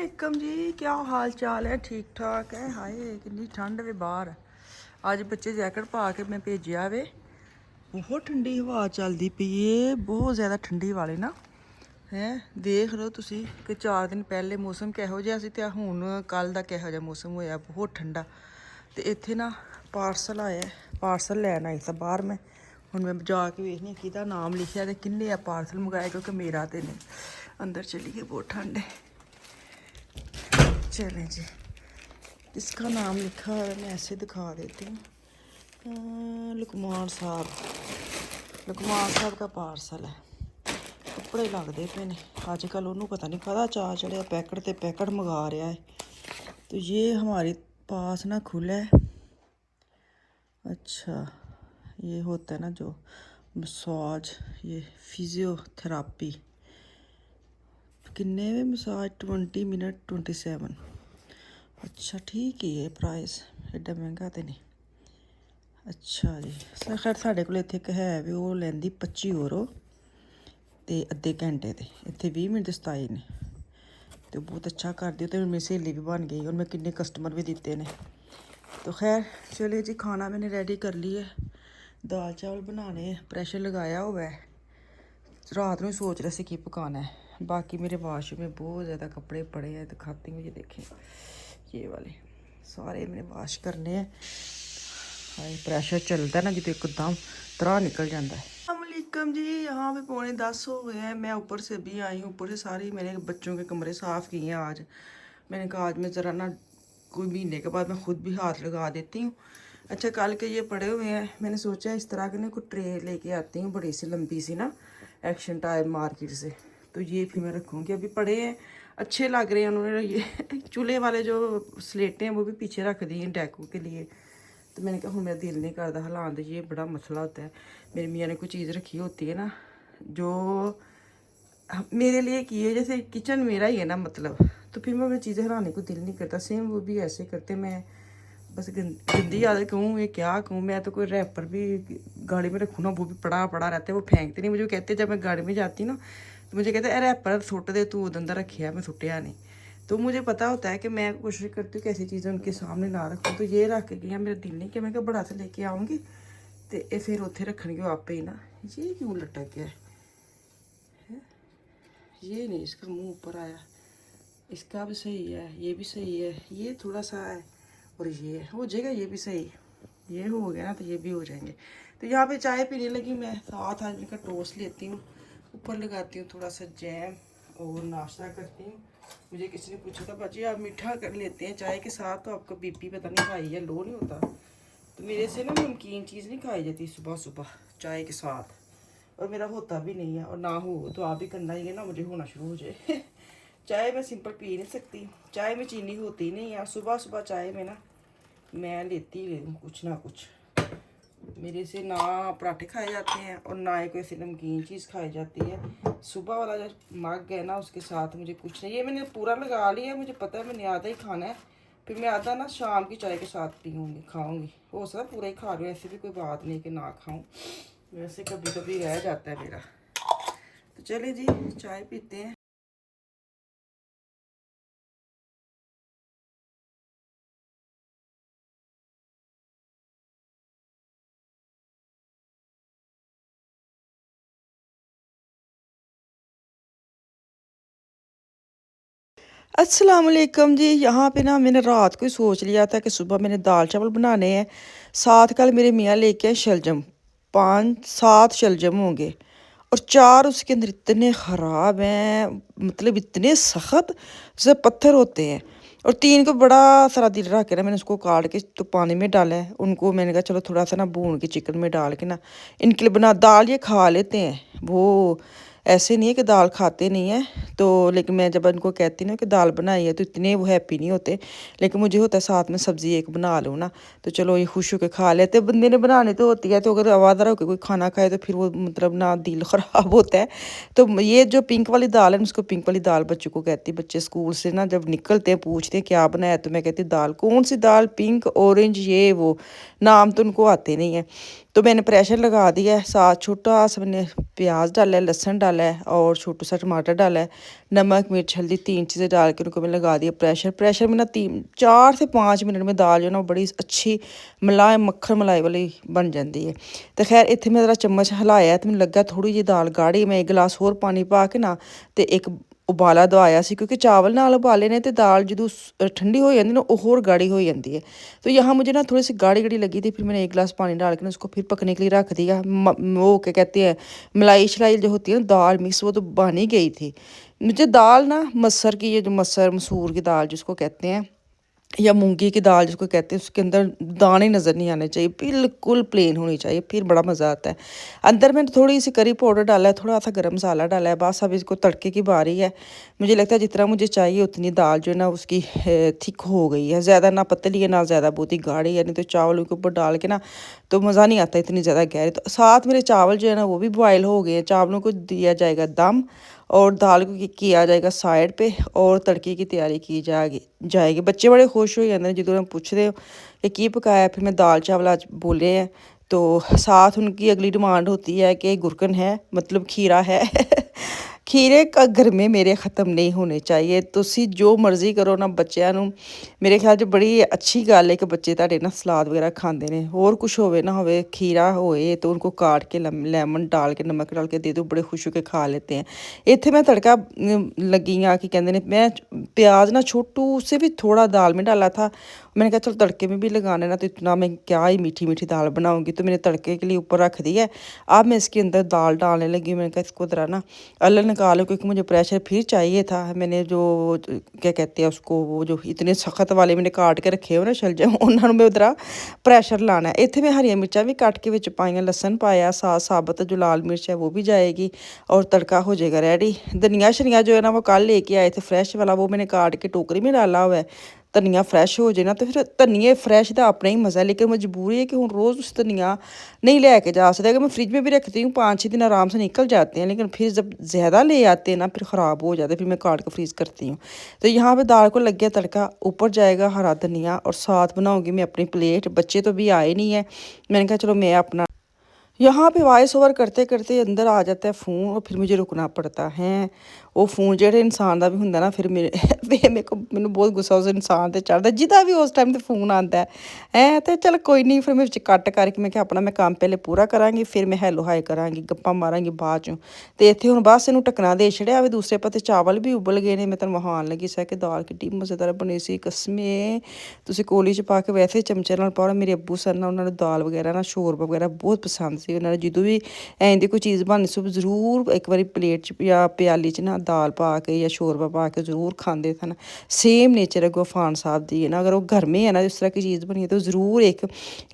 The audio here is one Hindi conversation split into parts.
अस्सलामुअलैकुम जी, क्या हाल चाल है? ठीक ठाक है। हाय कितनी ठंड वे बाहर। अज बच्चे जैकेट पा के मैं भेजा वे। बहुत ठंडी हवा चलती पई है, बहुत ज़्यादा ठंडी वाली ना है। देख लो तुसी कि 4 दिन पहले मौसम किहो जिहा सी ते हुण कल दा किहो जिहा मौसम होया, बहुत ठंडा। ते इत्थे ना पार्सल आया, पार्सल लैन आई सा बाहर मैं। हुण मैं जाके वेखनी किहदा नाम लिखिया ते किन्ने आ पार्सल मंगाया, क्योंकि मेरा ते नहीं। अंदर चलिए, बहुत ठंड है। चलें जी, इसका नाम लिखा हुआ है, मैं ऐसे दिखा देती हूँ। लुकमान साहब का पार्सल है। कपड़े लगते पे ने अजकल, उन्होंने पता नहीं कदा चाऽ चढ़िया पैकेट ते पैकेट मंगा रहा है। तो ये हमारे पास ना खुला है। अच्छा, ये होता है ना जो मसाज, ये फिजियोथेरापी। किन्ने में मसाज 20 मिनट 27। अच्छा ठीक ही है प्राइस, एडा महंगा तो नहीं। अच्छा जी, खैर साढ़े को इत्थे है भी, वो लैंदी 25 यूरो ते अद्धे घंटे ते इत्थे 20 मिनट 27 ने। तो बहुत अच्छा कर दिया। तो मेरी सहेली भी बन गई और मैं किन्ने कस्टमर भी दिते ने। तो खैर चलिए जी, खाना मैंने रेडी कर लिया। दाल चावल बनाने, प्रेशर लगाया हुआ है। रात में सोच रहे थे कि पकाना है। बाकी मेरे वाशरूम में बहुत ज़्यादा कपड़े पड़े हैं, दिखाती हूँ। ये देखें, ये वाले सारे मैंने वाश करने हैं। हाय प्रेशर चलता है ना, जितो एकदम तरह निकल जाता है। अस्सलामुअलैकुम जी, यहाँ पे 9:45 हो गए हैं। मैं ऊपर से भी आई हूँ, ऊपर से सारी मैंने बच्चों के कमरे साफ़ किए हैं आज। मैंने कहा आज मैं ज़रा ना कोई महीने के बाद मैं खुद भी हाथ लगा देती हूँ। अच्छा, कल के ये पड़े हुए हैं, मैंने सोचा इस तरह के ना कोई ट्रे लेके आती हूँ, बड़ी सी लंबी सी ना, एक्शन टाइप मार्केट से। तो ये फिर मैं रखूँगी। अभी पड़े हैं, अच्छे लग रहे हैं। उन्होंने ये चूल्हे वाले जो स्लेटें हैं वो भी पीछे रख दी हैं डेको के लिए। तो मैंने कहा मेरा दिल नहीं करता हिलाने, ये बड़ा मसला होता है। मेरी मियाँ ने कोई चीज़ रखी होती है ना जो मेरे लिए की है, जैसे किचन मेरा ही है ना मतलब, तो फिर मैं चीज़ें हिलाने को दिल नहीं करता। सेम वो भी ऐसे करते। मैं बस गंदी आदत कहूँ ये क्या कहूँ। मैं तो कोई रैपर भी गाड़ी में रखूँ ना, वो भी पड़ा पड़ा रहता है, वो फेंकते नहीं। मुझे कहते जब मैं गाड़ी में जाती ना, तो मुझे कहते रैपर सुट दे तू, उधर अंदर रखे मैं सुटिया नहीं। तो मुझे पता होता है कि मैं कोशिश करती हूँ कैसी चीज़ें उनके सामने ना रखूँ। तो ये रख के गया, मेरा दिल नहीं कि मैं क्या बड़ा सा लेके आऊँगी तो ये फिर उत्थे रखणगे आपे ही ना। ये क्यों लटक गया है? ये नहीं, इसका मुंह ऊपर आया। इसका भी सही है, ये भी सही है, ये थोड़ा सा है और ये हो जाएगा, ये भी सही। ये हो गया ना तो ये भी हो जाएंगे। तो यहाँ पे चाय पीने लगी मैं। साथ आज इनका टोस्ट लेती हूँ, ऊपर लगाती हूँ थोड़ा सा जैम और नाश्ता करती हूँ। मुझे किसी ने पूछा था बाजी आप मीठा कर लेते हैं चाय के साथ, तो आपका बीपी पता नहीं हाई या लो नहीं होता। तो मेरे से ना नमकीन चीज़ नहीं खाई जाती सुबह सुबह चाय के साथ, और मेरा होता भी नहीं है। और ना हो तो आप भी करना ही है ना, मुझे होना शुरू हो जाए। चाय मैं सिंपल पी नहीं सकती, चाय में चीनी होती नहीं है। सुबह सुबह चाय में ना मैं लेती ही लेती हूँ कुछ ना कुछ। मेरे से ना पराठे खाए जाते हैं और ना ही कोई ऐसी नमकीन चीज़ खाई जाती है। सुबह वाला जो मग है ना, उसके साथ मुझे कुछ नहीं। ये मैंने पूरा लगा लिया, मुझे पता है मैंने आधा ही खाना है। फिर मैं आधा ना शाम की चाय के साथ पीऊँगी, खाऊँगी। हो सकता पूरा ही खा रही हूँ, ऐसी भी कोई बात नहीं कि ना खाऊँ। वैसे कभी कभी रह जाता है मेरा। तो चलिए जी, चाय पीते हैं। अस्सलाम वालेकुम जी, यहाँ पे ना मैंने रात को ही सोच लिया था कि सुबह मैंने दाल चावल बनाने हैं। साथ कल मेरे मियाँ लेके आए शलजम, 5-7 शलजम होंगे और 4 उसके अंदर इतने ख़राब हैं, मतलब इतने सख्त जैसे पत्थर होते हैं। और 3 को बड़ा सारा दिल रख के ना मैंने उसको काट के तो पानी में डाला है। उनको मैंने कहा चलो थोड़ा सा ना भून के चिकन में डाल के ना इनके लिए बना। दाल ये खा लेते हैं, वो ऐसे नहीं है कि दाल खाते नहीं है। तो लेकिन मैं जब उनको कहती ना कि दाल बनाई है तो इतने वो हैप्पी नहीं होते। लेकिन मुझे होता है साथ में सब्ज़ी एक बना लूँ ना, तो चलो ये खुश होकर खा लेते। बंदे ने बनानी तो होती है, तो अगर आवाज़ होकर कोई खाना खाए तो फिर वो मतलब ना दिल ख़राब होता है। तो ये जो पिंक वाली दाल है, उसको पिंक वाली दाल बच्चों को कहती है। बच्चे स्कूल से ना जब निकलते हैं पूछते हैं क्या बनाया, तो मैं कहती दाल। कौन सी दाल? पिंक, ऑरेंज, ये वो नाम तो उनको आते नहीं है। तो मैंने प्रेशर लगा दिया है। साथ छोटा सा मैंने प्याज डाला है, लहसुन डाला है और छोटा सा टमाटर डाला है, नमक मिर्च हल्दी 3 चीज़ें डाल के उनको मैंने लगा दिया प्रेशर में ना 4 से 5 मिनट में दाल जो है ना बड़ी अच्छी मुलायम मक्खन मलाई वाली बन जाती है। तो खैर इतने मैं ज़रा चम्मच हिलाया तो मैंने लगा थोड़ी जी दाल गाढ़ी, मैं 1 गिलास होर पानी पा के ना तो एक ਉਬਾਲਾ ਦਵਾਇਆ ਸੀ, क्योंकि चावल नाल उबाले ने तो दाल जो ठंडी हो जाती ना वो होर गाढ़ी हो जाती है। तो यहाँ मुझे ना थोड़ी सी गाढ़ी गाढ़ी लगी थी, फिर मैंने 1 गिलास पानी डाल के ना उसको फिर पकने के लिए रख दिया। वो क्या कहते हैं मलाई शलाई जो होती है ना दाल मिक्स, वो तो बन ही गई थी। मुझे दाल ना मसर की, ये जो मसूर की दाल जिसको कहते हैं या मूंगी की दाल जिसको कहते हैं, उसके अंदर दाने नज़र नहीं आने चाहिए, बिल्कुल प्लेन होनी चाहिए, फिर बड़ा मज़ा आता है। अंदर मैंने थोड़ी सी करी पाउडर डाला है, थोड़ा सा गरम मसाला डाला है, बस अब इसको तड़के की बारी है। मुझे लगता है जितना मुझे चाहिए उतनी दाल जो है ना उसकी थिक हो गई है, ज़्यादा ना पतली है ना ज़्यादा बहुत ही गाढ़ी है। नहीं तो चावल के ऊपर डाल के ना तो मज़ा नहीं आता इतनी ज़्यादा गहरी। तो साथ मेरे चावल जो है ना वो भी बॉयल हो गए हैं। चावलों को दिया जाएगा दम और दाल को किया जाएगा साइड पे और तड़के की तैयारी की जाएगी। बच्चे बड़े खुश हो जाते हैं जो मैं पूछते हो कि पकाया, फिर मैं दाल चावल आज बोले हैं। तो साथ उनकी अगली डिमांड होती है कि गुरकन है, मतलब खीरा है खीरे का ਗਰਮੇ ਮੇਰੇ ख़त्म नहीं होने चाहिए। ਤੁਸੀਂ ਜੋ ਮਰਜ਼ੀ ਕਰੋ ਨਾ ਬੱਚਿਆਂ ਨੂੰ, ਮੇਰੇ ਖਿਆਲ 'ਚ ਬੜੀ ਅੱਛੀ ਗੱਲ ਹੈ ਕਿ ਬੱਚੇ ਤੁਹਾਡੇ ਨਾ ਸਲਾਦ ਵਗੈरह ਖਾਂਦੇ ਨੇ। ਹੋਰ कुछ ਹੋਵੇ ਨਾ ਹੋਵੇ, खीरा होए तो उनको काट के लेमन डाल के नमक डाल के दे दो, बड़े खुश होकर खा लेते हैं। इत्थे मैं तड़का लगी हाँ कि कहते हैं, मैं प्याज ना छोटू से भी थोड़ा दाल में डाला था। मैंने कहा चलो तड़के में भी लगाने ना, तो इतना मैं क्या ही मीठी मीठी दाल बनाऊंगी। तो मैंने तड़के के लिए ऊपर रख दी है। अब मैं इसके अंदर दाल डालने लगी। मैंने कहा इसको ज़रा ना अलग निकालो, क्योंकि मुझे प्रेशर फिर चाहिए था। मैंने जो क्या कहते हैं उसको, वो जो इतने सख्त वाले मैंने काट के रखे हो ना शलजम, उन्होंने मैं उधर प्रेशर लाना है। इतने मैं हरिया मिर्चा भी काट के विच पाइया, लसन पाया, साबत जो लाल मिर्च है वो भी जाएगी और तड़का हो जाएगा रेडी। धनिया शनिया जो है ना वो कल लेके आए थे फ्रेश वाला, वो मैंने काट के टोकरी में डाला हुआ है। धनिया फ्रैश हो जाए ना तो फिर धनिए फ्रैश का अपना ही मज़ा है। लेकिन मजबूरी है कि हूँ रोज़ उस धनिया नहीं लेके जा सकते। अगर मैं फ्रिज में भी रखती हूँ 5-6 दिन आराम से निकल जाते हैं, लेकिन फिर जब ज़्यादा ले आते हैं ना फिर ख़राब हो जाते हैं, फिर मैं काट के फ्रीज़ करती हूँ। तो यहाँ पे दाल को लग गया तड़का, ऊपर जाएगा हरा धनिया और साथ बनाऊँगी मैं अपनी प्लेट। बच्चे तो भी आए नहीं है, मैंने कहा चलो मैं अपना यहाँ पे वॉइस ओवर करते करते अंदर आ जाता है फ़ोन और फिर मुझे रुकना पड़ता है। वो फ़ोन जो इंसान का भी होंगे ना, फिर मेरे को मैंने बहुत गुस्सा उस इंसान से चढ़ता जिदा भी उस टाइम तो फ़ोन आता है तो चल कोई नहीं। फिर मैं कट करके मैं अपना मैं काम पहले पूरा करांगी, फिर मैं हैलो हाई करांगी, गप्पा मारांगी बाद चों। तो इतने हूँ बस इनू ढकना दे छड़िया। भी दूसरे पासे चावल भी उबल गए ने। मैं तुहानूं वहान लगी सा कि दाल किड्डी मज़ेदार बनी सी, कसमे तुसीं कोली च पा के वैसे चमचे नाल पाओ। मेरे अब्बू सर ना उन्होंने दाल वगैरह ना शोरबा वगैरह बहुत पसंद सी। उन्होंने जो भी ऐं दी कोई चीज़ बननी सी जरूर एक बारी प्लेट च या प्याली च ना दाल पा के या शोरबा पा के ज़रूर खाते थे। सेम नेचर है गोफान साहब दी है ना। अगर वो घर में है ना इस तरह की चीज़ बनी है तो ज़रूर एक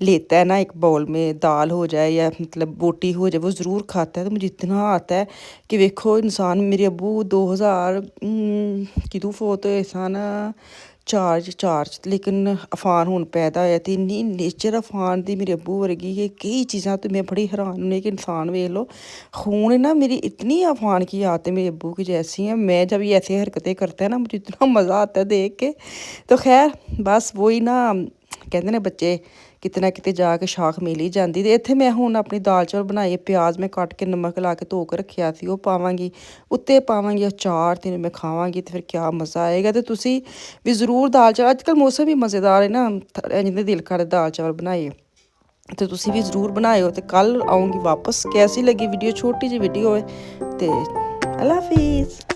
लेता है ना, एक बाउल में दाल हो जाए या मतलब बोटी हो जाए वो ज़रूर खाता है। तो मुझे इतना आता है कि वेखो इंसान। मेरे अब्बू 2000 किदू फोत होए सन 4 लेकिन अफान हूँ पैदा होया तो इन्नी नेचर अफान दी मेरे अब्बू वर्गी है। कई चीज़ां तो मैं बड़ी हैरान होनी कि इंसान वेख लो खून है ना। मेरी इतनी अफान की आदतें मेरे अब्बू की जैसी हैं। मैं जब ये ऐसी हरकतें करते हैं ना मुझे इतना मज़ा आता है देख के। तो खैर बस वही ना कहते हैं बच्चे किते ना किते जाके शाख मिल ही जाती। तो इत्थे मैं हुण अपनी दाल चावल बनाए, प्याज मैं कट के नमक ला के धो के रखिया सी, वो पावांगी उत्ते पावांगी अचार ते मैं खावांगी तो फिर क्या मज़ा आएगा। तो तुसी भी ज़रूर दाल चावल, अजकल मौसम भी मज़ेदार है ना, जिंदे दिल करे दाल चावल बनाइए तो तुसी भी ज़रूर बनाएओ। तो कल आऊँगी वापस। कैसी लगी वीडियो, छोटी जी वीडियो है तो अल्लाह हाफिज़।